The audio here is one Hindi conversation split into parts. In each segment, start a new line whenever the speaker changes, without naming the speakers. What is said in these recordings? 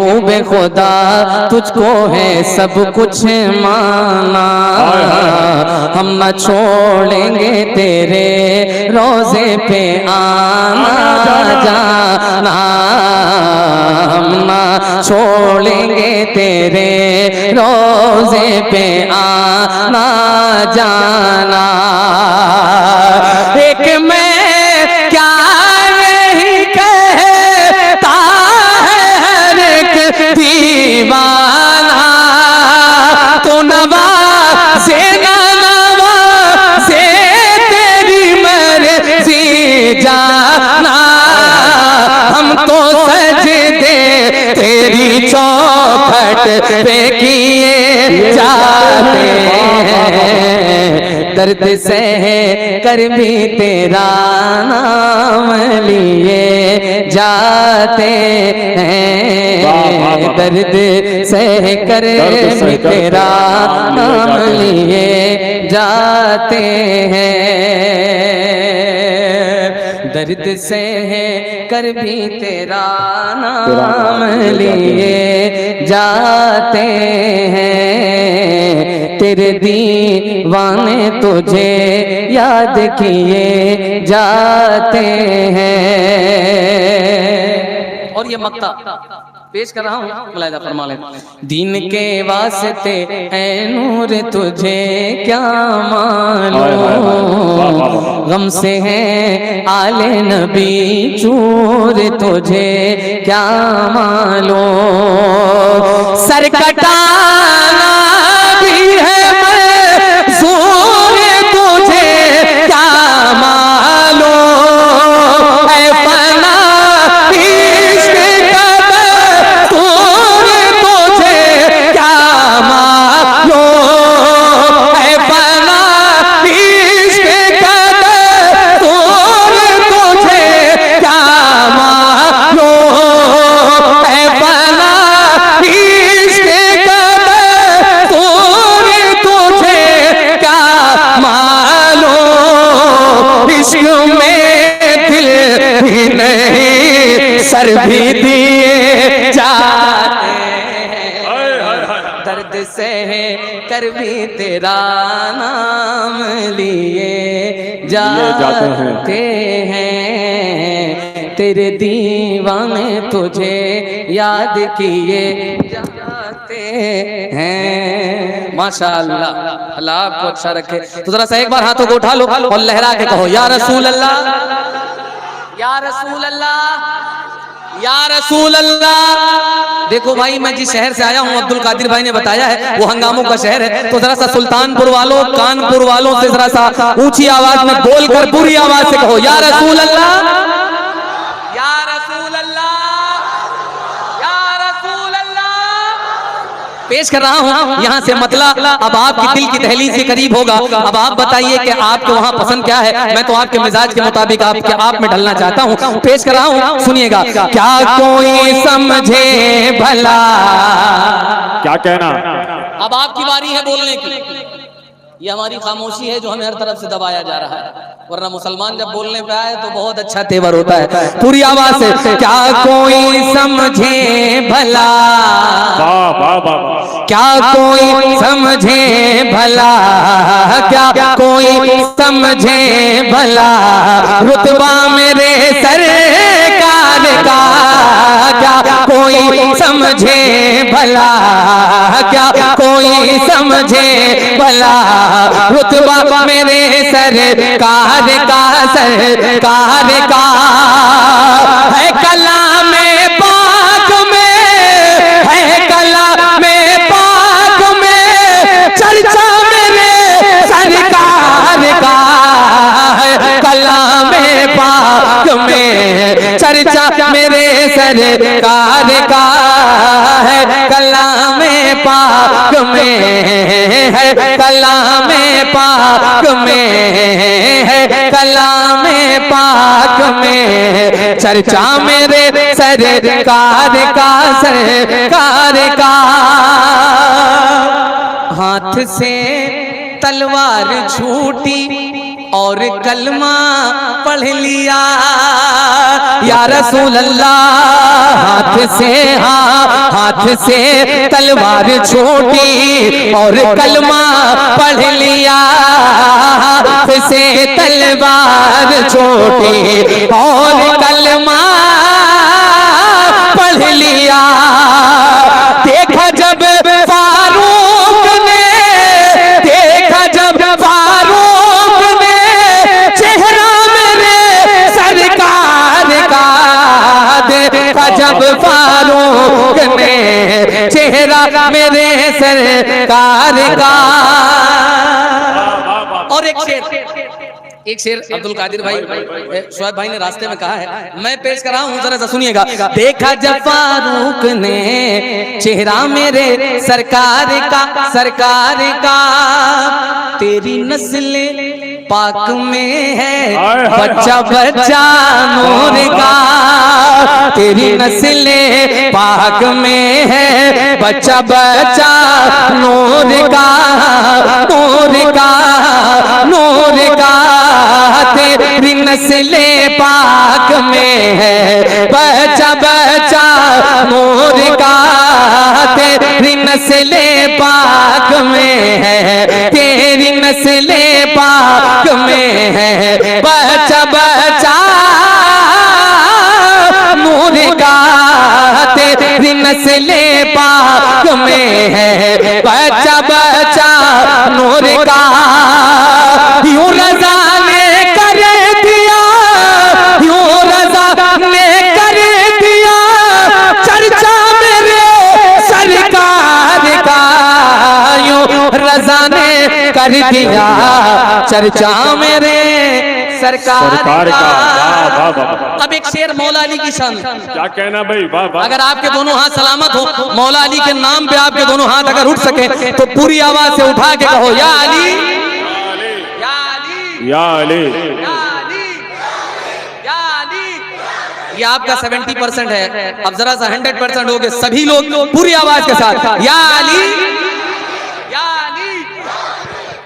महबूब खुदा तुझको है सब कुछ माना, हम न छोड़ेंगे तेरे रोजे पे आना जाना, हम न छोड़ेंगे तेरे रोजे पे आना जाना। एक मैं क्या नहीं कहता है हर एक दीवाना, तो नवाज़े ना नवाज़े तेरी मर्ज़ी जाना, हम तो सजदे तेरी चौखट पे किए जाते हैं, दर्द सह कर भी तेरा नाम लिए जाते हैं, दर्द सह कर भी तेरा नाम लिए जाते हैं, दर्द सह कर भी तेरा नाम लिए जाते हैं, तेरे दीवाने तुझे याद किए जाते हैं। और ये मक्ता पेश कर रहा हूँ, मुलाहिजा फरमा लें। दीन के वास्ते है नूर तुझे क्या मालूम, गम से है आले नबी चूर तुझे क्या मालूम, सर कटाना भी है मंजूर तुझे क्या मालूम, ऐ फना इश्क का दस्तूर तुझे क्या मालूम, ऐ फना इश्क का दस्तूर तुझे क्या मालूम, ऐ फना इश्क का दस्तूर तुझे क्या मालूम, इश्क में दिल भी नहीं सर भी दिए जाते हैं, दर्द से कर भी तेरा नाम लिए जाते हैं, तेरे दीवाने तुझे याद किए जाते हैं। माशाअल्लाह, अल्लाह आपको अच्छा रखे। तो जरा सा एक बार हाथों को उठा लो और लहरा के कहो या रसूल अल्लाह, या रसूल अल्लाह, या रसूल अल्लाह। देखो भाई, मैं जिस शहर से आया हूँ, अब्दुल कादिर भाई ने बताया है, वो हंगामों का शहर है। तो जरा सा सुल्तानपुर वालों, कानपुर वालों से जरा सा ऊंची आवाज में बोलकर पूरी आवाज से कहो या रसूल अल्लाह, या रसूल अल्लाह, या रसूल अल्लाह। पेश कर रहा हूँ यहाँ से मतला। अब आपकी दिल की दहलीज के करीब होगा। अब आप बताइए कि आपको वहाँ पसंद क्या है। मैं तो आपके मिजाज के मुताबिक आपके आप में ढलना चाहता हूँ। पेश कर रहा हूँ, सुनिएगा। क्या कोई समझे भला,
क्या कहना।
अब आपकी बारी है बोलने की। ये हमारी खामोशी है जो हमें हर तरफ से दबाया जा रहा है, वरना मुसलमान जब बोलने पे आए तो बहुत अच्छा तेवर होता है। पूरी आवाज से क्या कोई समझे भला, क्या कोई समझे भला, क्या कोई समझे भला, रुतबा मेरे सरकार का, क्या कोई समझे भला, क्या कोई समझे भला, रुतबा मेरे सरकार का, सरकार का है कलाम पाक में, है कलाम पाक में चर्चा मेरे सरकार का, है कलाम पाक में चर्चा मेरे सरकार का, है कलाम पाक में, है कलाम पाक में, है कलाम पाक में चर्चा मेरे सरकार का, सरकार का। हाथ से तलवार छूटी और कलमा पढ़ लिया या रसूल अल्लाह, हाथ से, हाँ हाथ से तलवार छोटी और कलमा पढ़ लिया, हाथ से तलवार छोटी और कलमा पढ़ लिया। देखा जब फारूक ने, देखा जब फारूक ने चेहरा मेरे सरकार का, देखा जब फारूक ने चेहरा मेरे सरकार का। और एक शेर अब्दुल कादिर भाई शोएब भाई ने रास्ते में कहा है, मैं पेश कर रहा हूं, जरा सा सुनिएगा। देखा जब फारूक ने चेहरा मेरे सरकार का, सरकार का, तेरी नस्ल पाक में है बच्चा बच्चा नूर का, तेरी नस्ल पाक में है बच्चा बच्चा नूर का, नूर का, नूर का, तेरी नस्ल पाक में है बच्चा बच्चा नूर का, तेरी नस्ल पाक में है, तेरी नस्ल पाक में है बच्चा बच्चा नूर का, तेरी नस्ल पाक में है बच्चा बच्चा नूर का। यूं रज़ा ने कर दिया, यूं रज़ा ने कर दिया चर्चा मेरे सरकार का, यूं रज़ा ने कर दिया चर्चा मेरे सरकार का। अब एक शेर मौला अली की शान।
क्या कहना भाई, वाह वाह।
अगर आपके दोनों हाथ सलामत हो, मौला अली के नाम पे आपके दोनों हाथ अगर उठ सके तो पूरी आवाज से उठा के कहो, या अली, या अली,
या अली,
या अली, या अली। ये आपका 70% है, अब जरा सा 100% हो गए सभी लोग पूरी आवाज के साथ, या अली, या अली।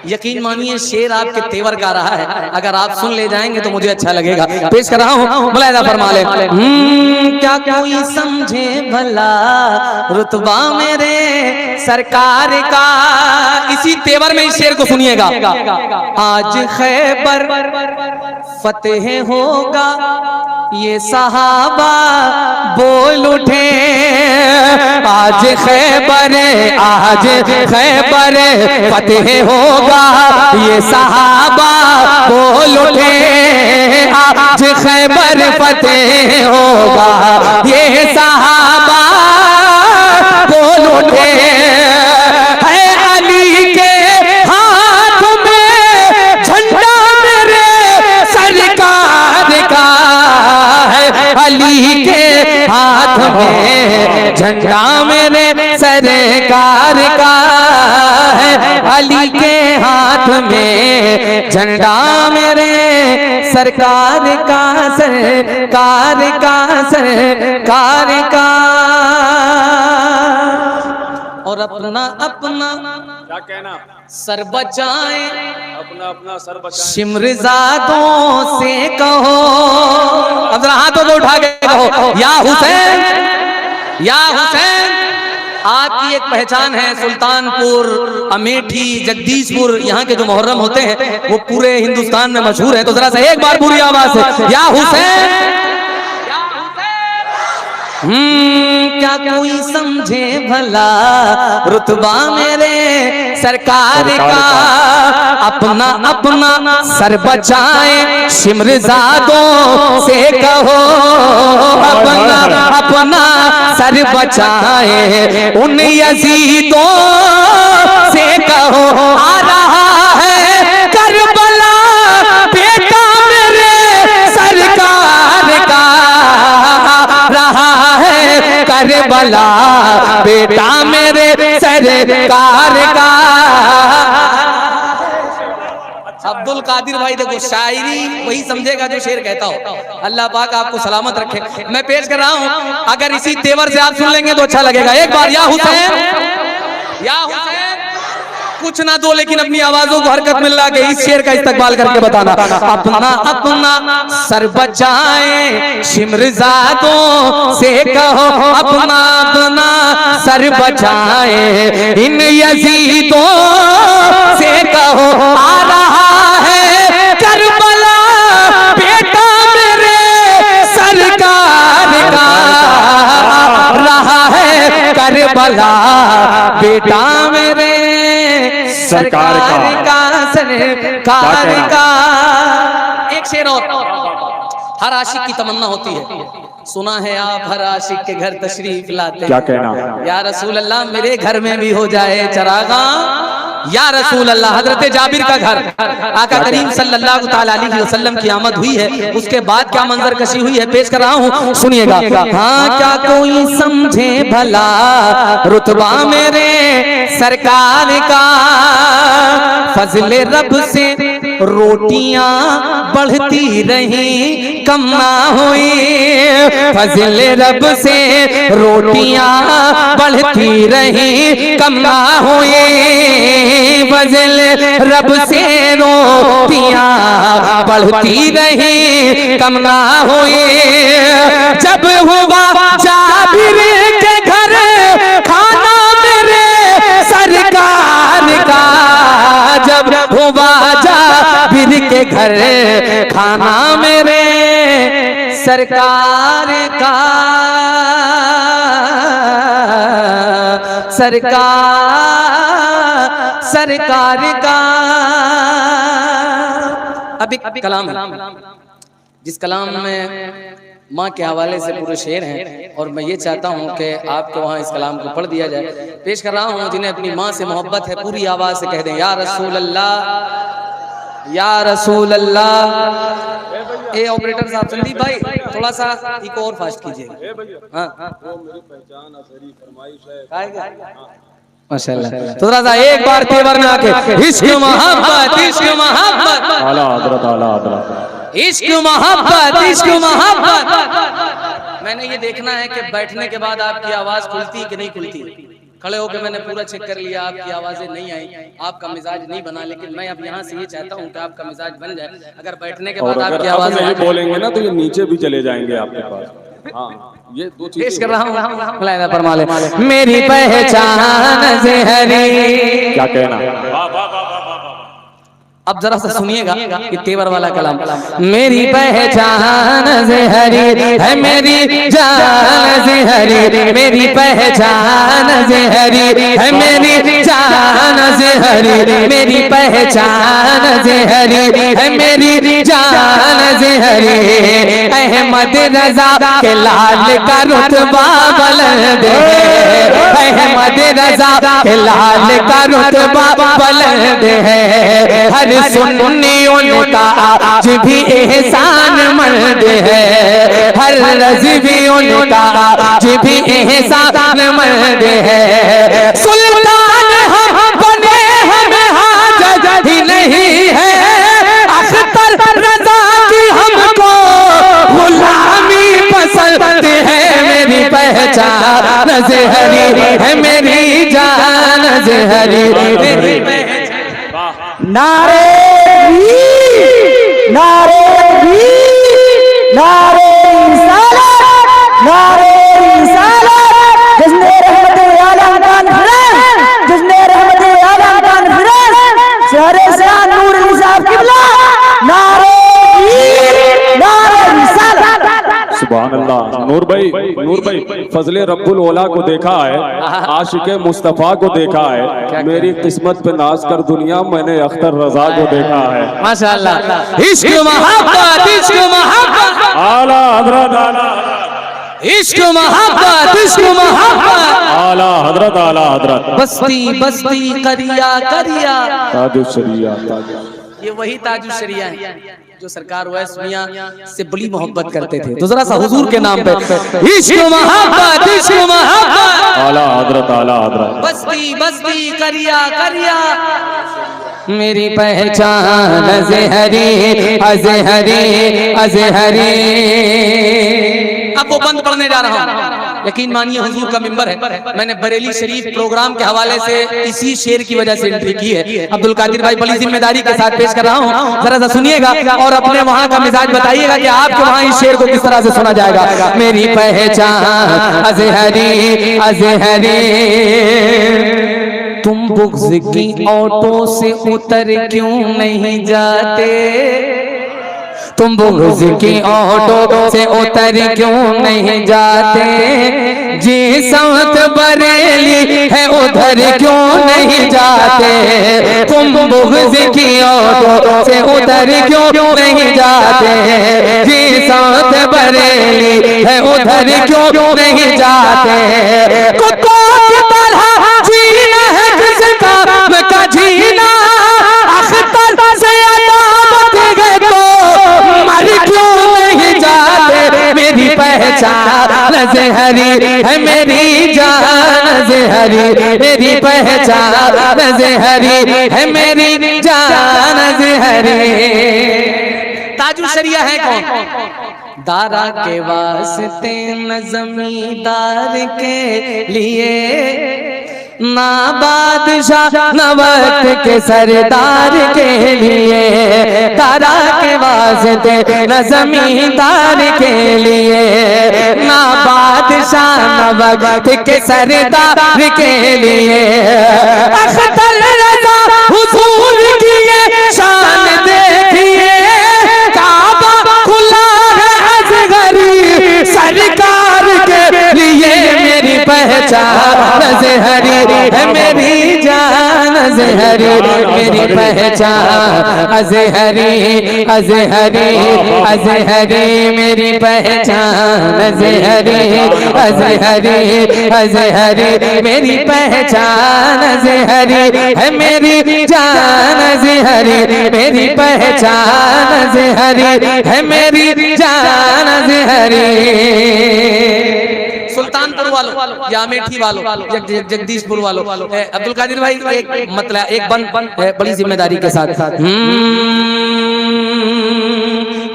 यकीन मानिए शेर आपके तेवर गा रहा है, अगर आप सुन ले जाएंगे तो मुझे अच्छा लगेगा। पेश कर रहा हूँ, मुलाहिजा फरमा ले। क्या कोई समझे भला रुतबा मेरे सरकार का, इसी तेवर में इस शेर को सुनिएगा। आज खैबर फतेह होगा ये सहाबा बोल उठे, आज खैबर, आज खैबर फतेह होगा ये सहाबा बोल उठे, आज खैबर फतेह होगा ये सहाबा बोल उठे। है अली के हाथ में झंडा मेरे सरकार का, है अली के हाथ में झंडा मेरे सरकार का, है अली के हाथ में झंडा मेरे सरकार का, सरकार का, सरकार का। और अपना अपना
क्या कहना,
सर बचाए,
अपना अपना सर बचाए,
शिमरजादों से कहो, अब जरा हाथों को उठा के कहो, या हुसैन, या हुसैन। आपकी एक पहचान है, सुल्तानपुर, अमेठी, जगदीशपुर, यहाँ के जो मुहर्रम होते हैं वो पूरे हिंदुस्तान में मशहूर है। तो जरा सा एक बार पूरी आवाज से, या हुसैन, क्या कोई समझे भला रुतबा मेरे सरकार का, अपना अपना सर बचाए शिमरजादों से कहो, अपना अपना सर बचाए उन यजीदों से कहो। आ रहा है करबला बेटा मेरे सरकार का, रहा है करबला बेटा मेरे सरकार का। अब्दुल कादिर भाई देखो, शायरी वही समझेगा जो शेर कहता हो। अल्लाह पाक आपको सलामत रखे। मैं पेश कर रहा हूं, अगर इसी तेवर से आप सुन लेंगे तो अच्छा लगेगा। एक बार या हुसैन, या हुसैन, कुछ ना दो लेकिन अपनी आवाजों को हरकत में ला के इस शेर का इस्तकबाल करके बताना। अपना अपना सर बचाए शिमरजादों से कहो, अपना अपना सर बचाए, इन यजीदों से कहो आ रहा है करबला, बेटा मेरे सरकार का रहा है करबला, बेटा मेरे सरकार का। एक शेर और, हर आशिक की तमन्ना होती है, सुना है आप हर आशिक के घर तशरीफ लाते हैं।
क्या कहना?
या रसूल अल्लाह मेरे घर में भी हो जाए चरागा, या रसूल अल्लाह। हजरत जाबिर का घर, आका करीम सल्लल्लाहु ताला अलैहि वसल्लम की आमद हुई है, उसके बाद क्या मंजर कशी हुई है पेश कर रहा हूँ, सुनिएगा। हाँ क्या कोई समझे भला रुतबा मेरे सरकार का, फजले रब से रोटियां बढ़ती रही कम ना हुई, फजले रब से रोटियां बढ़ती रही कम ना हुई, फजले रब से रोटियां बढ़ती रही कम ना हुई। जब हुआ जाबिर के घर खाना मेरे सरकार का, जब हुआ जाबिर के घर खाना मेरे सरकार का, सरकार का। अभी कलाम है, जिस कलाम में माँ के हवाले से पूरे शेर हैं, और मैं ये चाहता हूँ कि आपके वहाँ इस कलाम को पढ़ दिया जाए। पेश कर रहा हूँ जिन्हें अपनी माँ से मोहब्बत है, पूरी आवाज से कह दें या रसूल अल्लाह, या रसूल अल्लाह। ए ऑपरेटर साहब, संदीप भाई थोड़ा सा इको और फास्ट कीजिए। हाँ
वो मेरी पहचान असरी फरमाइश है।
माशाल्लाह, तो थोड़ा सा एक बार तेवर में आके इश्क मोहब्बत, इश्क मोहब्बत,
आला हजरत, आला हजरत,
इश्क मोहब्बत, इश्क मोहब्बत। मैंने ये देखना है कि बैठने के बाद आपकी आवाज खुलती कि नहीं खुलती। खड़े होकर मैंने पूरा चेक कर लिया, आपकी आवाजें नहीं आई, आपका मिजाज नहीं बना, लेकिन मैं अब यहाँ से ये चाहता हूँ कि आपका मिजाज बन जाए। अगर बैठने के बाद आपकी आवाज
नहीं बोलेंगे ना तो ये नीचे भी चले जाएंगे आपके पास। हाँ, ये दो चीजें
पेश कर रहा हूँ, मुलायदा फरमा ले। मेरी पहचान से हरी,
क्या कहना?
अब जरा सा सुनिएगा कि तेवर वाला कलाम। मेरी पहचान से हरी है मेरी जान से हरी, मेरी पहचान से हरी है मेरी जान से हरी, मेरी पहचान से हरी है मेरी जान से हरी। अहमद रजा के लाल का रुतबा बुलंद है, अहमद रजा के लाल का रुतबा बुलंद है। हर सुन्नी उनका आज भी एहसान मंद है, हर रज़वी उनका आज भी एहसान मंद है। सुल्तान हम बने हमें हाजत ही नहीं है, अख्तर रज़ा की हमको गुलामी पसंद है। मेरी पहचान से हरी है मेरी जान से हरी, मेरी पहचान।
नारे नारे नारे रिसालत, नारे रिसालत, जिसने रहमत आलम कान फिरे, जिसने रहमत आलम कान फिरे, शहरे शान नूर निसाब किबला, नारे रिसालत।
सुभान अल्लाह। नूर भाई फजले रब्बुल ओला को देखा है, आशिके मुस्तफा को देखा है, मेरी किस्मत पे नाज कर दुनिया मैंने अख्तर रजा को देखा है।
माशाअल्लाह, इश्क मोहब्बत, इश्क मोहब्बत,
आला हजरत, आला
इश्क मोहब्बत, इश्क मोहब्बत,
आला हजरत, आला हजरत।
बस्ती बस्ती करिया करिया,
ताजुशरिया, ताजु
ये वही ताजुशरिया है जो सरकार वैस मियां से बड़ी मोहब्बत करते थे। तो जरा सा हुजूर के नाम पे इश्क मोहब्बत, इश्क मोहब्बत,
आला हजरत, आला हजरत।
बस्ती बस्ती करिया करिया, मेरी पहचान अज़हरी अज़हरी अज़हरी। अब वो बंद पढ़ने जा रहा हूँ। यकीन मानिए हुजूर का मिंबर है, मैंने बरेली शरीफ प्रोग्राम के हवाले से इसी शेर की वजह से एंट्री की है। अब्दुल कादिर भाई बड़ी जिम्मेदारी के साथ पेश कर रहा हूँ, जरा सा सुनिएगा और अपने वहाँ का मिजाज बताइएगा कि आपके वहाँ इस शेर को किस तरह से सुना जाएगा। मेरी पहचान अज़हरी अज़हरी, तुम बुग़्ज़ की ऑटो से उतर क्यों नहीं जाते, तुम बुग़्ज़ की ऑटो से उतर क्यों नहीं जाते, जी समत बरेली है उधर क्यों नहीं जाते, तुम बुग़्ज़ की ऑटो से उधर क्यों नहीं जाते, जी समत बरेली है उधर क्यों नहीं जाते, कुत्तों की तरह जीना है किसका का जीना, अख्तर से अदावत है तो मर क्यों नहीं जाते, मेरी पहचान अज़हरी है मेरी जान अज़हरी, मेरी पहचान अज़हरी है मेरी जान अज़हरी। ताजुल शरिया है कौन? दारा के वास्ते न जमींदार के लिए, ना बादशाह न वक्त के सरदार के लिए, दारा के वास्ते न जमींदार के लिए, ना बादशाह न वक्त के सरदार के लिए, अख्तर रज़ा हुजूर की ये शान देखिए, काबा खुला है अज़हरी सरकार के लिए, मेरी पहचान अज़हरी है मेरी जान अज़हरी, मेरी पहचान अज़हरी अज़हरी अज़हरी, मेरी पहचान अज़हरी अज़हरी अज़हरी, मेरी पहचान अज़हरी है मेरी जान अज़हरी, मेरी पहचान अज़हरी है मेरी जान अज़हरी। सुल्तानपुर वालों या अमेठी वालों जगदीशपुर वालों, अब्दुल कादिर भाई एक मतलब एक बन बड़ी जिम्मेदारी के साथ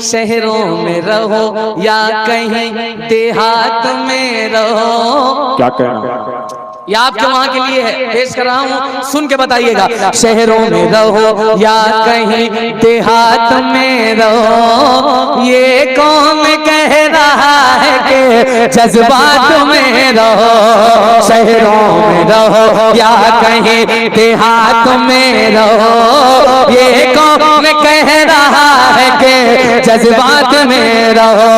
शहरों में रहो या कहीं देहात में रहो,
क्या कहना,
या आपके वहां के लिए है, पेश कर रहा हूँ, सुन के बताइएगा। शहरों में रहो या कहीं देहात में रहो, ये कौन कह रहा है कि जज्बात में रहो, शहरों में रहो या कहीं देहात में रहो, ये कौन कह रहा है कि जज्बात में रहो,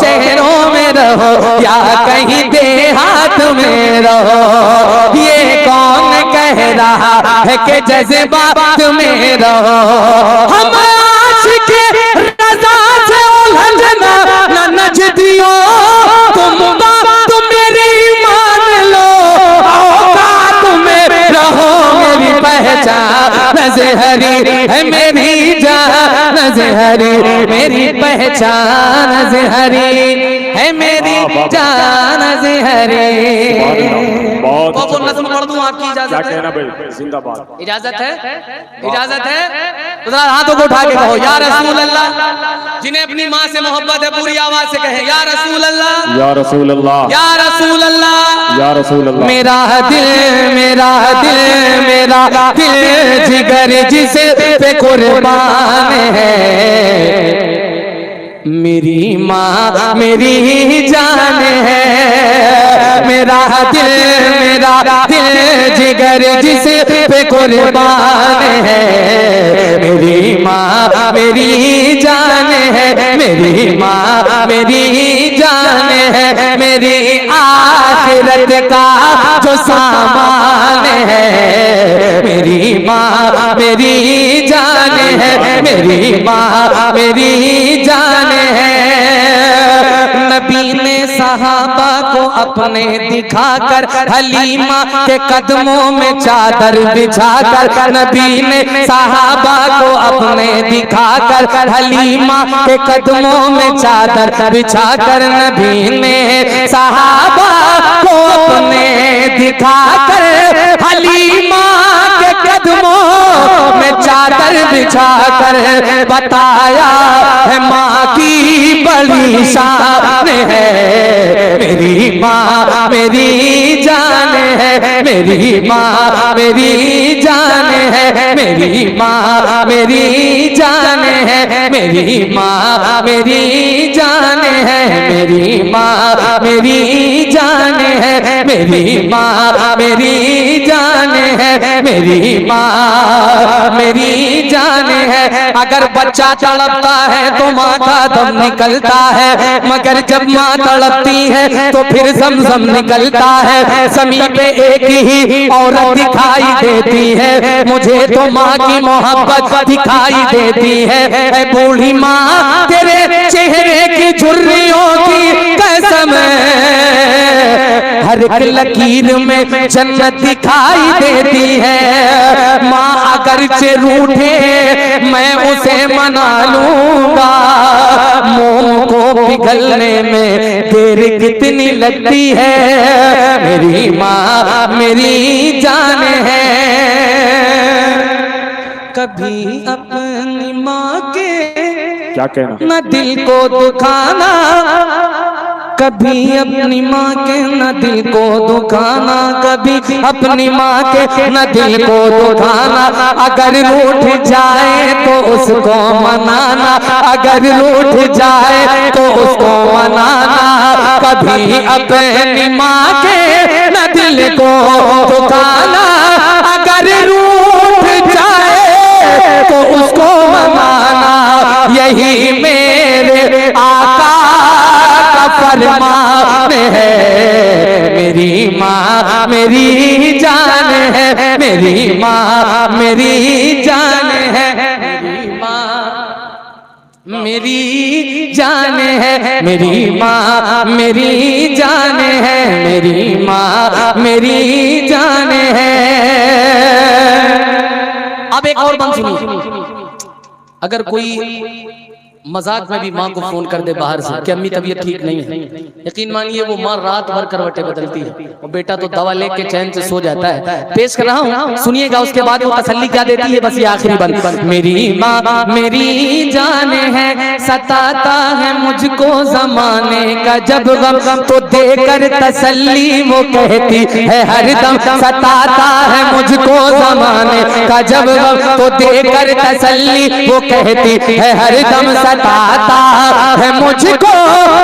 शहरों में रहो या कहीं देहात में रहो, ये कौन कह रहा है कि जज्बात में रहो, हम आशिक रज़ा से उलझना न नजदियो, तुम बात मेरी मान लो, औकात में रहो, मेरी पहचान अज़हरी है मेरी जान अज़हरी, मेरी पहचान अज़हरी है मेरी जान अज़हरी।
बहुत
नज़्म पढ़ दूं, आपकी
क्या
इजाजत है?
कहना भाई, जिंदाबाद।
इजाजत है? इजाजत है? तो जरा हाथों को उठा के कहो या रसूल अल्लाह, जिन्हें अपनी माँ से मोहब्बत है पूरी आवाज से कहे या रसूल अल्लाह,
या रसूल अल्लाह,
या रसूल अल्लाह,
या रसूल अल्लाह।
मेरा दिल मेरा दिल मेरा दिल जिगर जिसे पे कुर्बान है, मेरी माँ मेरी जान है, मेरा दिल जिगर जिसे पे कुर्बान है, मेरी माँ मेरी जान है, मेरी माँ मेरी जान है, मेरी आखिरत का जो सामान है, मेरी माँ मेरी जान है, मेरी माँ मेरी जान है। नबी ने सहाबा को अपने दिखाकर हलीमा के कदमों में चादर बिछाकर, नबी ने सहाबा को अपने दिखाकर हलीमा के कदमों में चादर बिछाकर, नबी ने सहाबा को अपने दिखाकर हलीमा के कदमों में चादर बिछाकर बताया है माँ की बड़ी शान है, मेरी माँ मेरी जान है, मेरी माँ मेरी जान है, मेरी माँ मेरी जान है, मेरी माँ मेरी जान है, मेरी माँ मेरी जान है, मेरी माँ मेरी जान है, मेरी माँ मेरी जान है। अगर बच्चा तड़पता है तो माँ का दम निकलता है, मगर जब माँ तड़पती है तो फिर ज़मज़म निकलता है। ज़मीन पे एक ही औरत दिखाई देती है, मुझे तो माँ की मोहब्बत दिखाई देती है। ऐ बूढ़ी माँ तेरे चेहरे की झुर्रियों की कसम, हर एक लकीर में जन्नत दिखाई देती है। माँ अगर से रूठे मैं उसे मना लूंगा, मोम को पिघलने में देर कितनी लगती है, मेरी माँ मेरी जान है। कभी अपनी माँ के
क्या कहना,
न दिल को दुखाना, कभी अपनी माँ के न दिल को दुखाना, कभी अपनी माँ के न दिल को दुखाना। अगर रूठ जाए तो उसको मनाना, अगर रूठ जाए तो उसको मनाना। कभी अपनी माँ के न दिल को दुखाना, अगर रूठ जाए तो उसको मनाना। यही मेरे आका फरमान है, मेरी माँ मेरी जान है, मेरी माँ मेरी जान है, मेरी माँ मेरी जान है, मेरी माँ मेरी जान है, मेरी माँ मेरी जान है। अब एक और बात सुनिए, अगर कोई मजाक में भी माँ को फोन कर दे बाहर से कि अम्मी तबीयत ठीक नहीं है, यकीन मानिए वो माँ रात भर करवटें बदलती है और बेटा तो दवा लेके चैन से सो जाता है। पेश कर रहा हूँ, सुनिएगा, उसके बाद वो तसल्ली क्या देती है, बस ये आखिरी बंद। मेरी माँ मेरी जान है, सताता है मुझको जमाने का जब गम, तो देकर तसल्ली वो कहती है हरदम। सताता है मुझको जमाने का जब गम, तो देकर तसल्ली वो कहती है हरदम। सताता है मुझको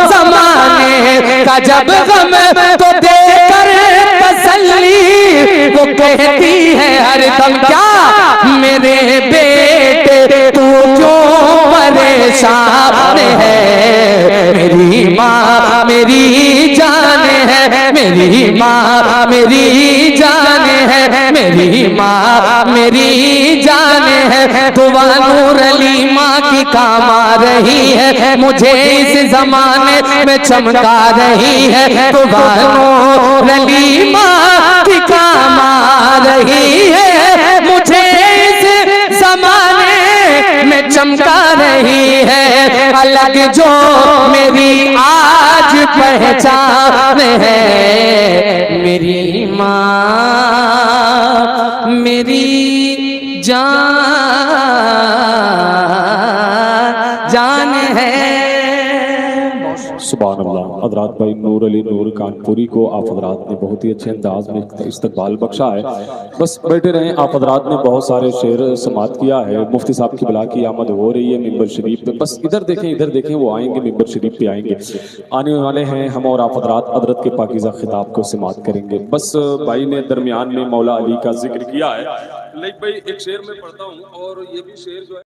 ज़माने का जब गम, तो देकर तसल्ली वो कहती है हरदम। क्या मेरे बेटे तू क्यों परेशान है, मेरी माँ मेरी जान है, मेरी माँ मेरी जान है, मेरी माँ मेरी जान है। दुआ नूर अली माँ की काम आ रही है, मुझे इस जमाने में चमका रही है। दुआ नूर अली माँ की काम आ रही है, मुझे इस जमाने में चमका रही है। अलग जो मेरी आज पहचान है, मेरी माँ मेरी जान है।
सुभान अल्लाह। हजरात भाई नूर अली नूर कानपुरी को आप हजरात ने बहुत ही अच्छे अंदाज में इस्तकबाल बख्शा है। बस बैठे रहें, आप हजरात ने बहुत सारे शेर समात किया है। मुफ्ती साहब की बिला की आमद हो रही है मिंबर शरीफ पे, बस इधर देखें वो आएंगे, मिंबर शरीफ पे आएंगे, आने वाले हैं हम, और आप हजरात हजरत के पाकीज़ा खिताब को समात करेंगे। बस भाई ने दरमियान में मौला अली का जिक्र किया है, लेकिन भाई एक शेर में पढ़ता हूँ, और ये भी शेर जो है